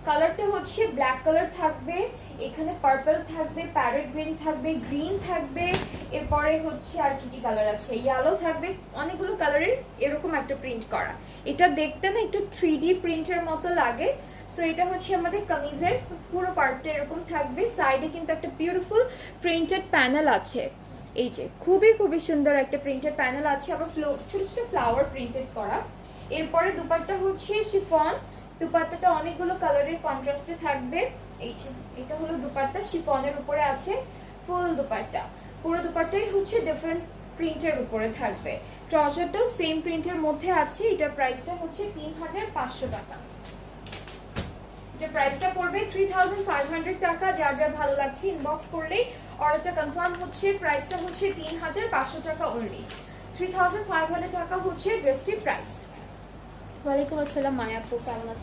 কালারটা হচ্ছে black colour থাকবে, এখানে পার্পল থাকবে, প্যারেট গ্রিন থাকবে, গ্রিন থাকবে, এরপরে হচ্ছে আর কি কি কালার আছে, ইয়েলো থাকবে, অনেকগুলো কালারের এরকম একটা প্রিন্ট করা। এটা দেখতে না একটু 3D প্রিন্টের মতো লাগে। সো এটা হচ্ছে আমাদের কামিজের পুরো পার্টটা এরকম থাকবে, সাইডে কিন্তু একটা বিউটিফুল প্রিন্টেড প্যানেল আছে। এই যে খুবই খুবই সুন্দর একটা প্রিন্টেড প্যানেল আছে, আবার ছোট ছোট ফ্লাওয়ার প্রিন্টেড করা। এরপরে দুপাট্টা হচ্ছে শিফন, দুপাট্টাটা অনেকগুলো কালারের কন্ট্রাস্টে থাকবে। এই যে এটা হলো দুপাট্টা, শিফনের উপরে আছে ফুল দুপাট্টা, পুরো দুপাট্টাই হচ্ছে ডিফারেন্ট প্রিন্টের উপরে থাকবে। ট্রাউজারটাও সেম প্রিন্টের মধ্যে আছে। এটার প্রাইসটা হচ্ছে 3500 টাকা। এটার প্রাইসটা পড়বে 3500 টাকা। যার যার ভালো লাগছে ইনবক্স করলেই অর্ডারটা কনফার্ম হচ্ছে। প্রাইসটা হচ্ছে 3500 টাকা অনলি। 3500 টাকা হচ্ছে ড্রেসটির প্রাইস। ওয়ালাইকুম আসসালাম মায়াপু, কেমন আছেন?